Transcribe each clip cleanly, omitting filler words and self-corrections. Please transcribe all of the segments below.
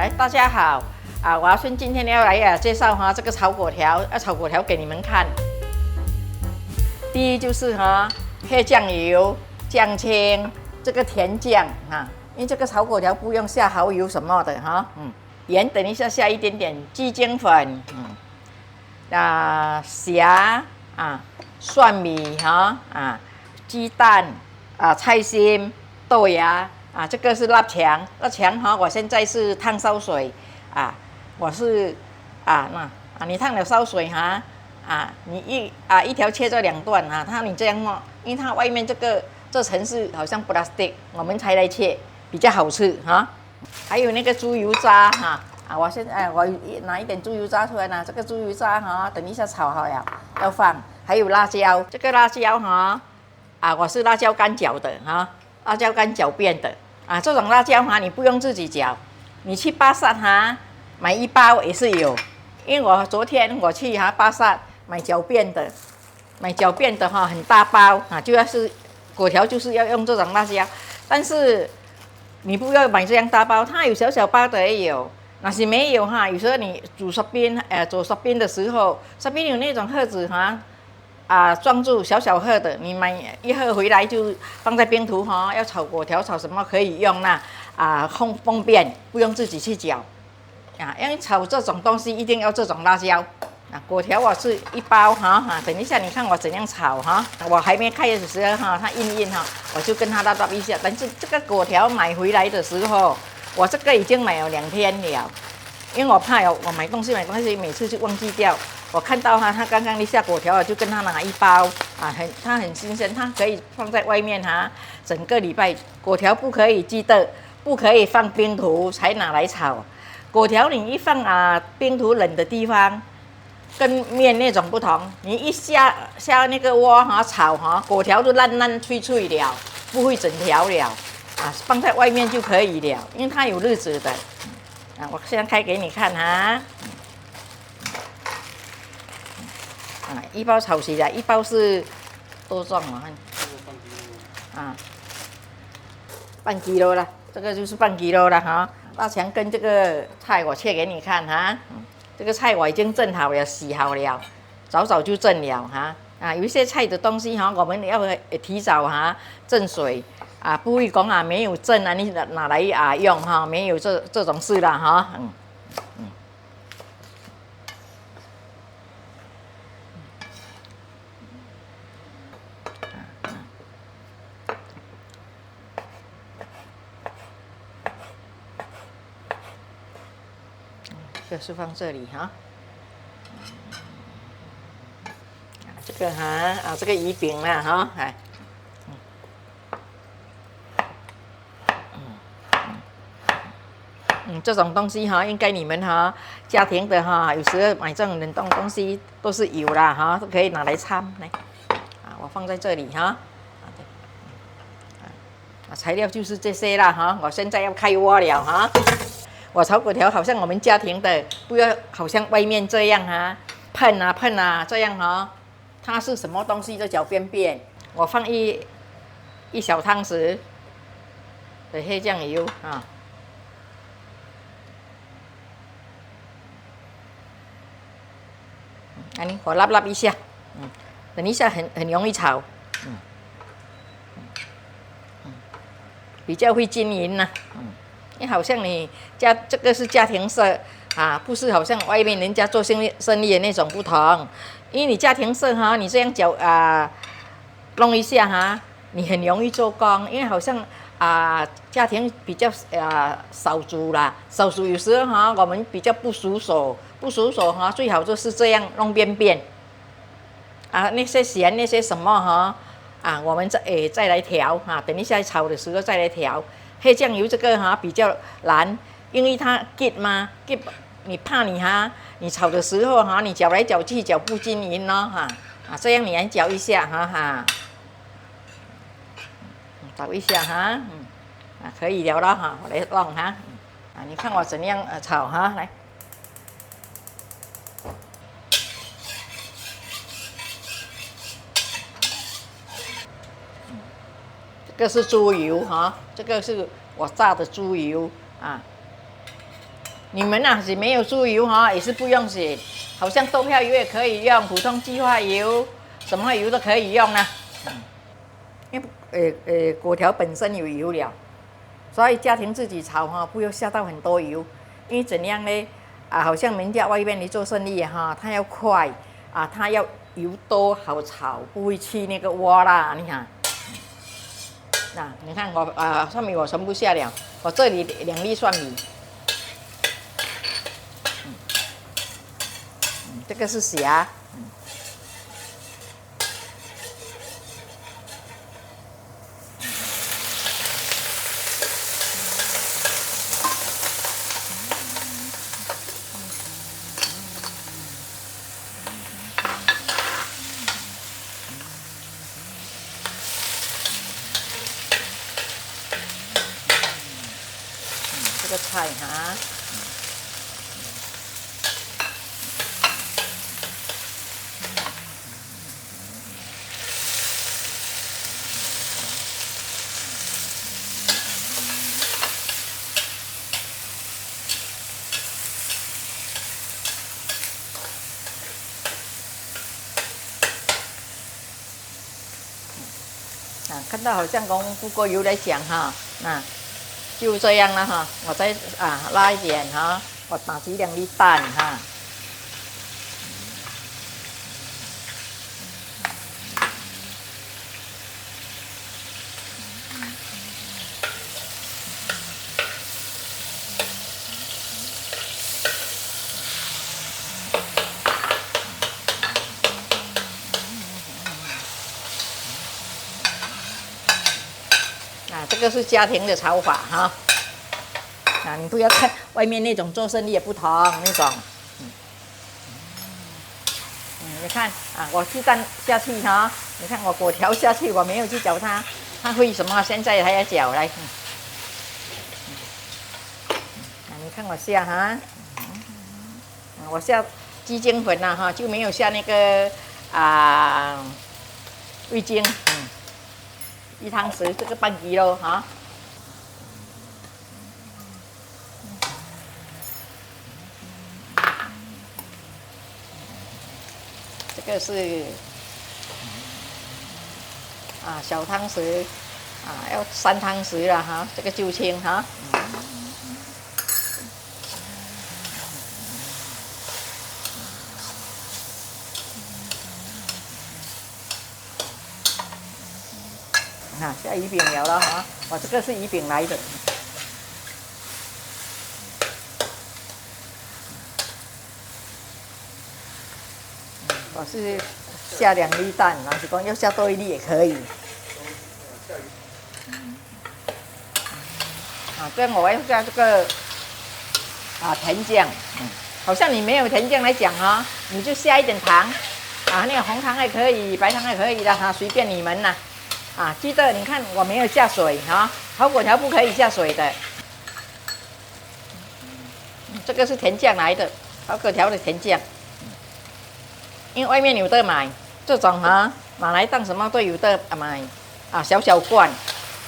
来，大家好我今天要来介绍这个炒粿条，炒粿条给你们看。第一就是黑酱油、酱青，这个甜酱因为这个炒粿条不用下蚝油什么的盐等一下下一点点，鸡精粉虾蒜米鸡蛋菜心、豆芽这个是腊肠，腊肠我现在是烫烧水我是你烫了烧水你一条切这2段你这样因为它外面这层是好像 plastic， 我们才来切比较好吃还有那个猪油渣我现在我拿一点猪油渣出来这个猪油渣等一下炒好了要放，还有辣椒，这个辣椒我是辣椒干搅的辣椒干搅变的这种辣椒你不用自己搅，你去巴萨买1包也是有，因为昨天我去巴萨买搅变的，很大包就要是粿条就是要用这种辣椒，但是你不要买这样大包，它有小小包的也有。那是没有有时候你煮沙冰的时候，沙冰有那种盒子装住小小盒的，你买1盒回来就放在冰图要炒粿条炒什么可以用方便，不用自己去搅因为炒这种东西一定要这种辣椒粿条我是1包等一下你看我怎样炒我还没开的时候它硬我就跟它拉一下，但是这个粿条买回来的时候，我这个已经买了2天了，因为我怕我买东西每次就忘记掉。我看到他刚刚一下粿条，就跟他拿1包它很新鲜，它可以放在外面整个礼拜。粿条不可以记得不可以放冰图才拿来炒，粿条你一放冰图冷的地方，跟面那种不同，你一下那个锅炒粿条就烂脆脆了，不会整条了放在外面就可以了，因为它有日子的我现在开给你看1包炒起来，1包是多重半kg了，这个就是半kg了腊肠跟这个菜我切给你看这个菜我已经蒸好了，洗好了，早就蒸了有一些菜的东西我们要提早蒸水不会讲没有蒸你拿来用没有这种事啦就是放这里这个这个鱼饼啦这种东西应该你们家庭的有时候买这种冷冻东西都是有啦都可以拿来掺来我放在这里材料就是这些啦我现在要开锅了我炒粿条好像我们家庭的，不要好像外面这样喷这样它是什么东西就搅边，我放一小汤匙的黑酱油我拉一下等一下很容易炒比较会均匀因为好像你这个是家庭式不是好像外面人家做生意的那种不同，因为你家庭式你这样搅弄一下你很容易做工，因为好像家庭比较少煮啦，少煮有时候我们比较不熟手最好就是这样弄边那些咸那些什么我们再来调等一下炒的时候再来调。黑酱油这个比较难，因为它结嘛，你怕你炒的时候你搅来搅去搅不均匀这样你来搅一下搅一下可以了了我来弄你看我怎样炒来。这个是猪油这个是我炸的猪油你们啊是没有猪油哈，也是不用洗，好像豆票油也可以用，普通鸡化油，什么油都可以用啊。因为粿条本身有油了，所以家庭自己炒哈，不要下到很多油。因为怎样呢？啊，好像人家外面你做生意哈，他要快啊，他要油多好炒，不会去那个锅啦。你看，你看我蒜米我全部下了，我这里2粒蒜米，这个是虾。这个菜哈，看到好像不够油来讲哈，那就这样了哈。我再拉一点哈，我打几2粒蛋哈。这个是家庭的炒法哈。你不要看外面那种做生意也不同那种。你看我鸡蛋下去哈，你看我粿条下去，我没有去搅它，它会什么？现在还要搅来。你看我下哈，我下鸡精粉哈，就没有下那个味精，1汤匙，这个半kg咯哈。这个是小汤匙要3汤匙了哈，这个就清哈。下鱼饼了哈，我这个是鱼饼来的。我是下2粒蛋，老实讲要下多1粒也可以。这样我要加这个甜酱，好像你没有甜酱来讲哈，你就下一点糖那个红糖也可以，白糖也可以的哈，随便你们啦。记得你看我没有下水哈，炒粿条不可以下水的。这个是甜酱来的，炒粿条的甜酱。因为外面有的买这种马来档什么都有的买小小罐。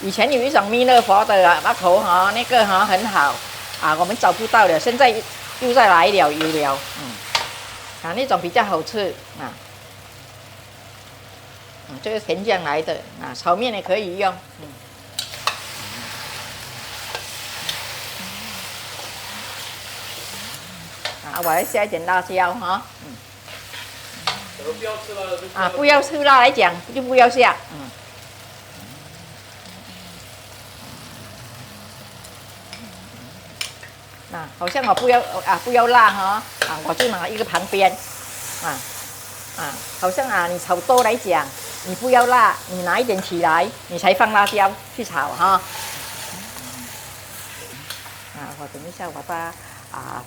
以前有一种弥勒佛的那头那个很好我们找不到了，现在又再来了有了，那种比较好吃这个甜酱来的炒面也可以用。我来下一点辣椒哈。不要吃辣不要吃辣来讲就不要下。好像我不要辣哈我就拿一个旁边好像你炒多来讲，你不要辣，你拿一点起来，你才放辣椒去炒哈。我等一下我把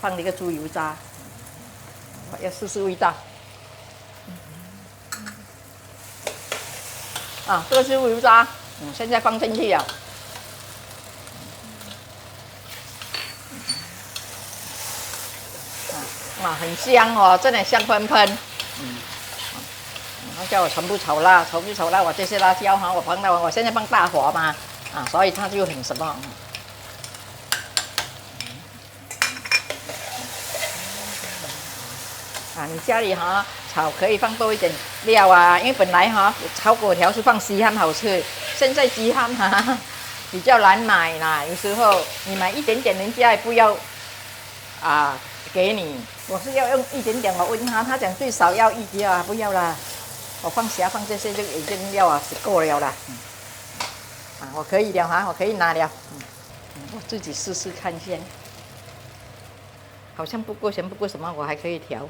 放了一个猪油渣，我要试试味道。这个是猪油渣，现在放进去了。很香哦，真的香喷喷。然后叫我全部炒辣，我这些辣椒我现在放大火嘛，所以它就很什么。你家里炒可以放多一点料啊，因为本来炒粿条是放西汉好吃，现在鸡汉比较难买啦，有时候你买一点点，人家也不要给你。我是要用一点点，我问他讲最少要1斤啊，不要啦，我放虾放这些就已经料是够了啦。我可以了我可以拿了。我自己试试看先，好像不过咸不过什么，我还可以调。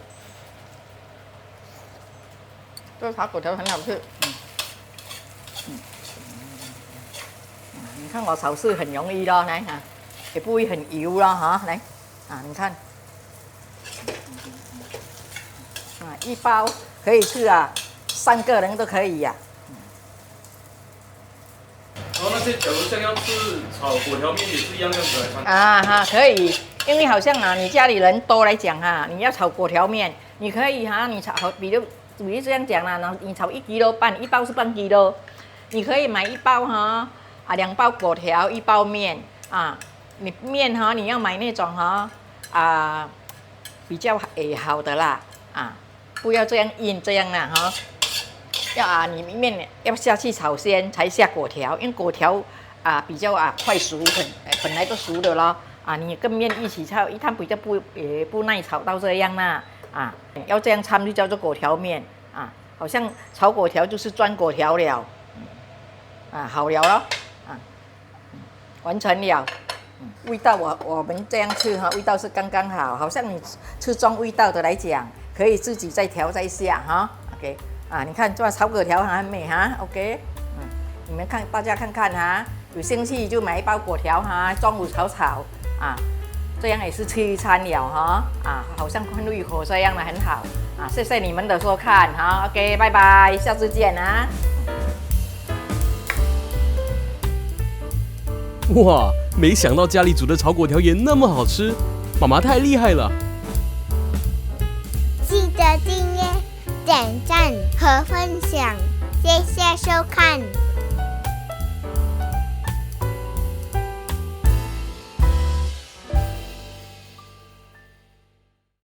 这炒粿条很好吃，你看我炒是很容易咯，来也不会很油咯来你看一包可以吃3个人都可以呀。那些假如像要吃炒粿条面也是一样这样子来看可以，因为好像你家里人多来讲你要炒粿条面，你可以你炒好，比如这样讲啦，你炒1 kg半，一包是半 kg，你可以买1包2包粿条，1包面你面你要买那种比较好的啦不要这样硬这样啦要你面要下去炒先才下粿条，因为粿条比较快熟，本来都熟的咯你跟面一起炒，它比较不耐炒到这样啦要这样掺就叫做粿条面好像炒粿条就是专粿条了好了咯完成了。味道我们这样吃味道是刚刚好，好像你吃重味道的来讲，可以自己再调再下OK 你看这炒粿条很美OK 你们看大家看看有兴趣就买1包粿条中午炒这样也是吃一餐了好像混入口这样的很好谢谢你们的收看OK 拜拜，下次见哇，没想到家里煮的炒粿条也那么好吃，妈妈太厉害了！记得订阅、点赞和分享，谢谢收看。